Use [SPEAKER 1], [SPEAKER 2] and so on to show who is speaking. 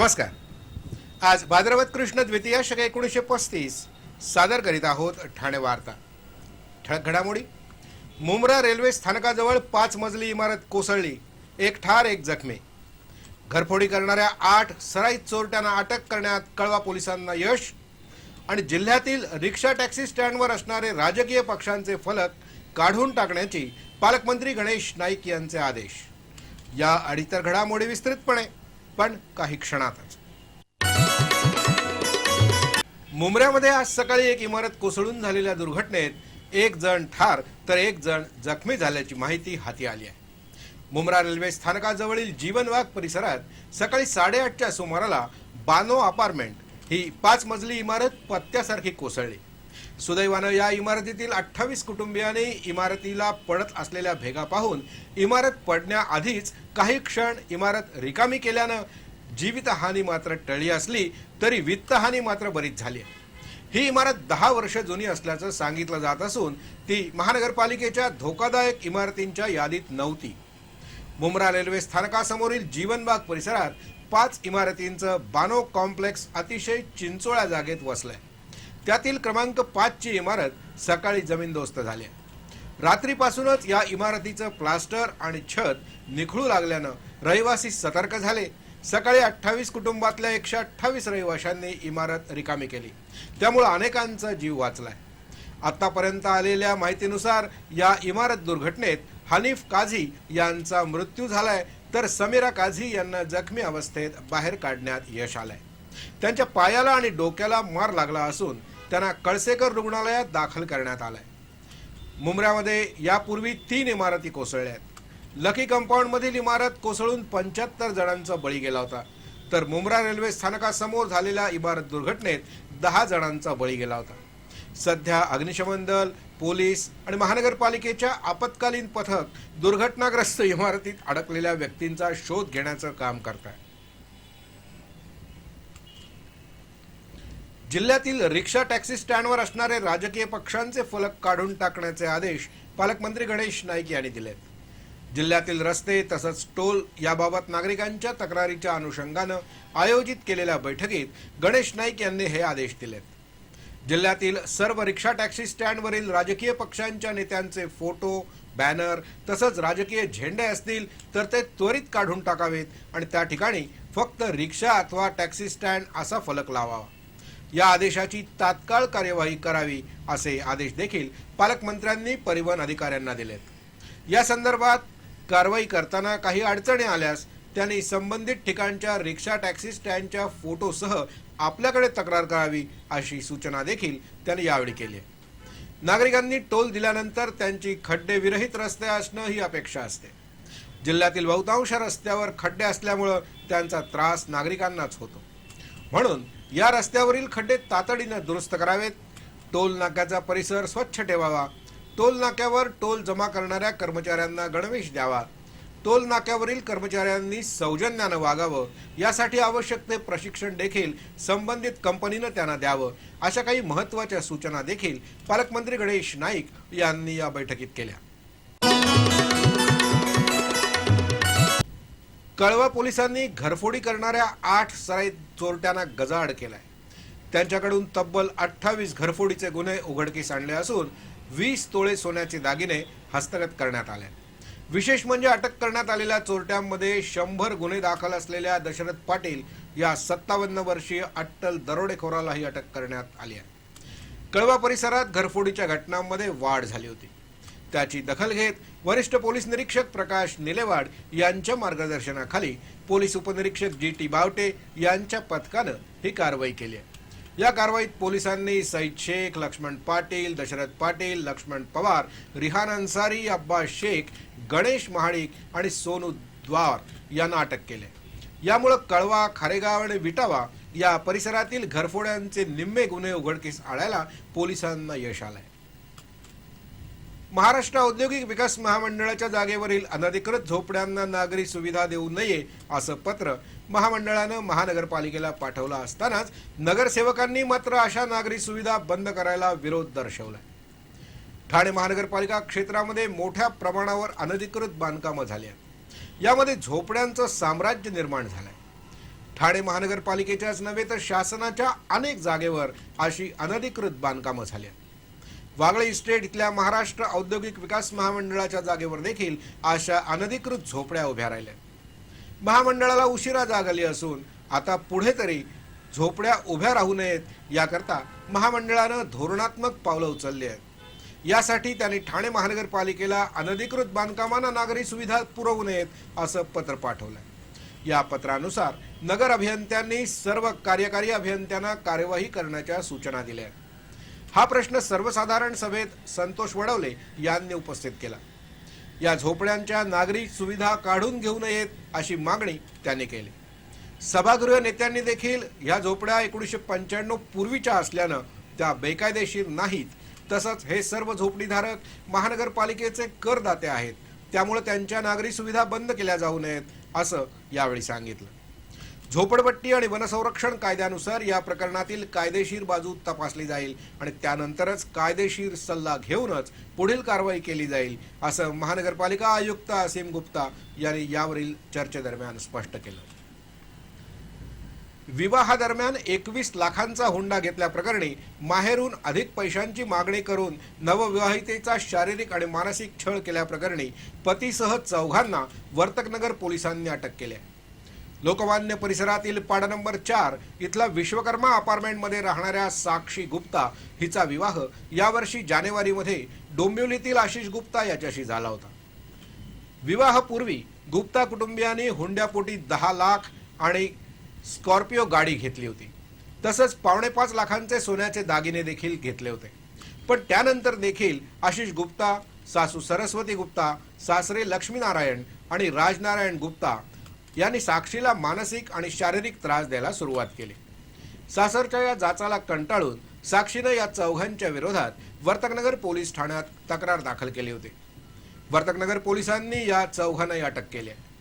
[SPEAKER 1] नमस्कार। आज भाद्रपद कृष्ण द्वितीया शक 1935 सादर करीत आहोत ठाणे वार्ता। ठळक घडामोडी। मुंब्रा रेल्वे स्थानकाजवळ 5 मजली इमारत कोसळली, 1 ठार 1 जखमी। घरफोडी करणाऱ्या 8 सराईत चोरट्यांना अटक करण्यात कळवा पोलिसांना यश। आणि जिल्ह्यातील रिक्षा टॅक्सी स्टँडवर असणारे राजकीय पक्षांचे फलक काढून टाकण्याची पालकमंत्री गणेश नाईक यांचे आदेश। या आणि इतर घडामोडी विस्तृतपणे, पण काही क्षणातच। मुंब्र्यामध्ये आज सकाळी एक इमारत कोसळून झालेल्या दुर्घटनेत 1 जण ठार तर 1 जण जखमी झाल्याची माहिती हाती आली आहे। मुंब्रा रेल्वे स्थानकाजवळील जीवनवाग परिसरात सकाळी 8:30च्या सुमाराला बानो अपार्टमेंट ही 5 मजली इमारत पत्त्यासारखी कोसळली। सुदैवानं या इमारतीतील 28 कुटुंबियांनी इमारतीला पडत असलेल्या भेगा पाहून इमारत पडण्याआधीच काही क्षण इमारत रिकामी केल्यानं जीवितहानी मात्र टळली असली तरी वित्तहानी मात्र बरीच झाली आहे। ही इमारत 10 वर्ष जुनी असल्याचं सांगितलं जात असून ती महानगरपालिकेच्या धोकादायक इमारतींच्या यादीत नव्हती। मुंब्रा रेल्वे स्थानकासमोरील जीवनबाग परिसरात 5 इमारतींचं बानो कॉम्प्लेक्स अतिशय चिंचोळ्या जागेत वसलंय। त्यातील क्रमांक 5 ची इमारत सकाळी जमीनदोस्त झाली। रात्रीपासूनच या इमारतीचं प्लास्टर आणि छत निखळू लागल्यानं रहिवासी सतर्क झाले। सकाळी 28 कुटुंबातल्या 128 रहिवाशांनी इमारत रिकामी केली, त्यामुळे अनेकांचा जीव वाचलाय। आतापर्यंत आलेल्या माहितीनुसार या इमारत दुर्घटनेत हनीफ काझी यांचा मृत्यू झालाय, तर समीरा काझी यांना जखमी अवस्थेत बाहेर काढण्यात यश आलंय। त्यांच्या पायाला आणि डोक्याला मार लागला असून त्यांना कळसेकर रुग्णालयात दाखल करण्यात आलंय। मुंब्र्यामध्ये यापूर्वी 3 इमारती कोसळल्या आहेत। लकी कंपाऊंड मधील इमारत कोसळून 75 जणांचा बळी गेला होता, तर मुंब्रा रेल्वे स्थानकासमोर झालेल्या इमारत दुर्घटनेत 10 जणांचा बळी गेला होता। सध्या अग्निशमन दल, पोलीस आणि महानगरपालिकेच्या आपत्कालीन पथक दुर्घटनाग्रस्त इमारतीत अडकलेल्या व्यक्तींचा शोध घेण्याचं काम करत आहे। जिल्ह्यातील रिक्षा टॅक्सी स्टँडवर असणारे राजकीय पक्षांचे फलक काढून टाकण्याचे आदेश पालकमंत्री गणेश नाईक यांनी दिलेत। जिल्ह्यातील रस्ते तसंच टोल याबाबत नागरिकांच्या तक्रारीच्या अनुषंगानं आयोजित केलेल्या बैठकीत गणेश नाईक यांनी हे आदेश दिलेत। जिल्ह्यातील सर्व रिक्षा टॅक्सी स्टँडवरील राजकीय पक्षांच्या नेत्यांचे फोटो, बॅनर तसंच राजकीय झेंडे असतील तर ते त्वरित काढून टाकावेत आणि त्या ठिकाणी फक्त रिक्षा अथवा टॅक्सी स्टँड असा फलक लावावा। या आदेशाची तात्काळ कार्यवाही करावी असे आदेश देखील पालकमंत्र्यांनी परिवहन अधिकाऱ्यांना दिलेत। या संदर्भात कारवाई करताना काही अडचणी आल्यास त्यांनी संबंधित ठिकाणच्या रिक्षा टॅक्सी स्टँडच्या फोटोसह आपल्याकडे तक्रार करावी अशी सूचना देखील त्यांनी यावेळी केली। नागरिकांनी टोल दिल्यानंतर त्यांची खड्डे विरहित रस्ते असणं ही अपेक्षा असते। जिल्ह्यातील बहुतांश रस्त्यावर खड्डे असल्यामुळे त्यांचा त्रास नागरिकांनाच होतो, म्हणून या रस्त्यावरील खड्डे तातडीने दुरुस्त करावेत। टोल नाक्याचा परिसर स्वच्छ ठेवावा। टोल नाक्यावर टोल जमा करणाऱ्या कर्मचाऱ्यांना गणवेश द्यावा। टोल नाक्यावरील कर्मचाऱ्यांनी सौजन्यानं वागावं, यासाठी आवश्यक ते प्रशिक्षण देखील संबंधित कंपनीनं त्यांना द्यावं, अशा काही महत्त्वाच्या सूचना देखील पालकमंत्री गणेश नाईक यांनी या बैठकीत केल्या। कळवा पोलिसांनी घरफोडी करणाऱ्या 8 सराईत चोरट्यांना गजाआड केलाय। त्यांच्याकडून तब्बल 28 घरफोडीचे गुन्हे उघडकीस आणले असून 20 तोळे सोन्याचे दागिने हस्तगत करण्यात आले। विशेष म्हणजे अटक करण्यात आलेल्या चोरट्यांमध्ये 100 गुन्हे दाखल असलेल्या दशरथ पाटील या 57 वर्षीय अट्टल दरोडेखोरालाही अटक करण्यात आली आहे। कळवा परिसरात घरफोडीच्या घटनांमध्ये वाढ झाली होती, त्याची दखल घेत वरिष्ठ पोलीस निरीक्षक प्रकाश निलेवाड यांच्या मार्गदर्शनाखाली पोलीस उपनिरीक्षक जी.टी. बावटे यांच्या पथकानं ही कारवाई केली आहे। या कारवाईत पोलिसांनी सईद शेख, लक्ष्मण पाटील, दशरथ पाटील, लक्ष्मण पवार, रिहान अन्सारी, अब्बास शेख, गणेश महाडिक आणि सोनू द्वार यांना अटक केली। यामुळे कळवा, खारेगाव आणि विटावा या परिसरातील घरफोड्यांचे निम्मे गुन्हे उघडकीस आणायला पोलिसांना यश आलंय। महाराष्ट्र औद्योगिक विकास महामंडळाच्या जागेवरील अनधिकृत झोपड्यांना नागरी सुविधा देऊ नये असं पत्र महामंडळानं महानगरपालिकेला पाठवलं असतानाच नगरसेवकांनी मात्र अशा नागरी सुविधा बंद करायला विरोध दर्शवला। ठाणे महानगरपालिका क्षेत्रामध्ये मोठ्या प्रमाणावर अनधिकृत बांधकामं झाली आहेत। यामध्ये झोपड्यांचं साम्राज्य निर्माण झालंय। ठाणे महानगरपालिकेच्याच नव्हे तर शासनाच्या अनेक जागेवर अशी अनधिकृत बांधकामं झाली आहेत. वागळे इस्टेट इथल्या महाराष्ट्र औद्योगिक विकास महामंडळाच्या जागेवर देखील अशा अनधिकृत झोपड्या उभ्या राहिल्या. महामंडळाला उशिरा जाग आली असून आता पुढे तरी झोपड्या उभ्या राहू नयेत याकरता महामंडळानं धोरणात्मक पावलं उचलली आहेत. यासाठी त्यांनी ठाणे महानगरपालिकेला अनधिकृत बांधकामांना नागरी सुविधा पुरवू नयेत असं पत्र पाठवलंय. या पत्रानुसार नगर अभियंत्यांनी सर्व कार्यकारी अभियंत्यांना कार्यवाही करण्याच्या सूचना दिल्या आहेत. हा प्रश्न सर्वसाधारण सभेत संतोष वडवले यांनी उपस्थित केला. या झोपड्यांच्या नागरी सुविधा काढून घेऊ नयेत अशी मागणी त्यांनी केली. सभागृह नेत्यांनी देखील या झोपड्या 1995 पूर्वीच्या असल्यानं त्या बेकायदेशीर नाहीत, तसंच हे सर्व झोपडीधारक महानगरपालिकेचे करदाते आहेत, त्यामुळे त्यांच्या नागरी सुविधा बंद केल्या जाऊ नयेत असं यावेळी सांगितलं. झोपडपट्टी आणि वनसंरक्षण कायद्यानुसार या प्रकरणातील कायदेशीर बाजू तपासली जाईल आणि त्यानंतरच कायदेशीर सल्ला घेऊनच पुढील कारवाई केली जाईल असं महानगरपालिका आयुक्त असीम गुप्ता यांनी यावरील चर्चेदरम्यान स्पष्ट केलं. विवाहादरम्यान 21 लाखांचा हुंडा घेतल्याप्रकरणी माहेरून अधिक पैशांची मागणी करून नवविवाहितेचा शारीरिक आणि मानसिक छळ केल्याप्रकरणी पतीसह चौघांना वर्तकनगर पोलिसांनी अटक केली आहे. लोकमान्य परिसरातील पाडा नंबर 4 इथला विश्वकर्मा अपार्टमेंटमध्ये राहणाऱ्या साक्षी गुप्ता हिचा विवाह यावर्षी जानेवारीमध्ये डोंबिवलीतील आशिष गुप्ता याच्याशी झाला होता. विवाहापूर्वी गुप्ता कुटुंबियांनी हुंड्यापोटी 10 लाख आणि स्कॉर्पिओ गाडी घेतली होती. तसंच 4.5 लाखांचे सोन्याचे दागिने देखील घेतले होते. पण त्यानंतर देखील आशिष गुप्ता, सासू सरस्वती गुप्ता, सासरे लक्ष्मीनारायण आणि राजनारायण गुप्ता यांनी साक्षीला मानसिक आणि शारीरिक त्रास द्यायला सुरुवात केली. सासरच्या या जाचाला कंटाळून साक्षीनं या चौघांच्या विरोधात वर्तकनगर पोलीस ठाण्यात तक्रार दाखल केली होती. वर्तकनगर पोलिसांनी या चौघांनाही अटक केली आहे.